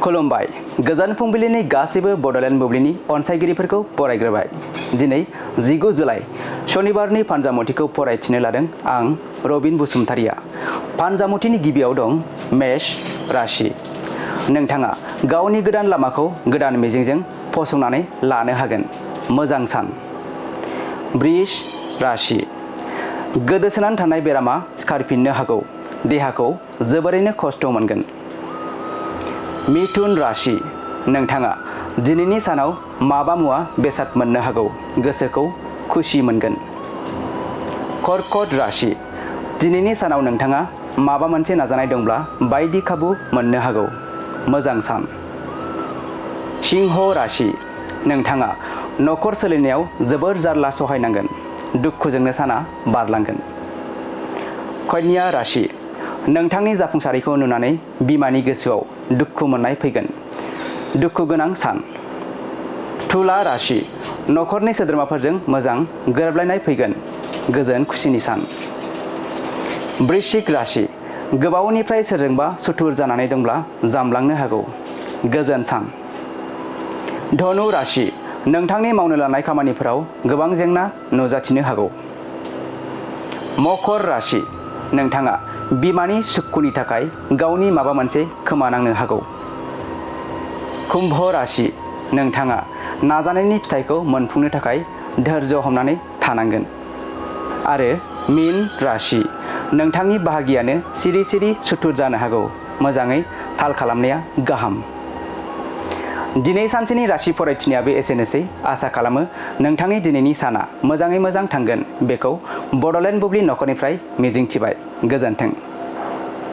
खुलुमबाय गोजान फुंबिलिनि गासैबो बड'लेण्ड बुब्लिनि अनसायगिरिफोरखौ बरायग्रोबाय। दिनै 19 जुलाइ शनिबारनि फानजामुथिखौ फरायथिनो लादों आं रबिन बसुमतारिया। फानजामुथिनि गिबियाव दं मेष राशि। नोंथाङा गावनि गोदान लामाखौ गोदान मिजिंजों फसंनानै लानो हागोन। मोजां सान। बृष राशि। गोदोसोनानै थानाय बेरामा सिखारफिननो हागौ। देहाखौ जोबोरैनो खस्थ' मोनगोन। मिथुन राशि। नोंथाङा दिनैनि सानाव माबा मुवा बेसाद मोननो हागौ। गोसोखौ खुसि मोनगोन। कर्कट राशि। दिनैनि सानाव नोंथाङा माबा मोनसे नाजानाय दंब्ला बायदि खाबु मोननो हागौ। मोजां सान। सिंह राशि। नोंथाङा न'खर सोलिनायाव जोबोर जारला सहायनांगोन। दुखुजोंनो साना बारलांगोन। कन्या राशि। नोंथांनि जाफुंसारैखौ नुनानै बिमानि गोसोआव दुखु मोननाय फैगोन। दुखु गोनां सान। तुला राशि। न'खरनि सोद्रोमाफोरजों मोजां गोरोबलायनाय फैगोन। गोजोन खुसिनि सान। वृश्चिक राशि। गोबावनिफ्राय सोरजोंबा सुथुर जानानै दंब्ला जामलांनो हागौ। गोजोन सान। धनु राशि। नोंथांनि मावनो लानाय खामानिफोराव गोबां जेंना नुजाथिनो हागौ। मकर राशि। नोंथाङा बिमानि सुखुनि थाखाय गावनि माबा मोनसे खोमानांनो हागौ। कुम्भ राशि। नोंथाङा नाजानायनि फिथाइखौ मोनफुंनो थाखाय धैर्य हमनानै थानांगोन। आरो मीन राशि। नोंथांनि बाहागियानो सिरि सिरि सुथुर जानो हागौ। मोजाङै थाल खालामनाया गाहाम। दिनै सानसेनि राशि फरायथिनायाबो एसेनोसै। आसा खालामो नोंथांनि दिनैनि साना मोजाङै मोजां थांगोन। बेखौ बड'लेण्ड बुब्लि नखरनिफ्राय मिजिंथिबाय। गोजोन्थों।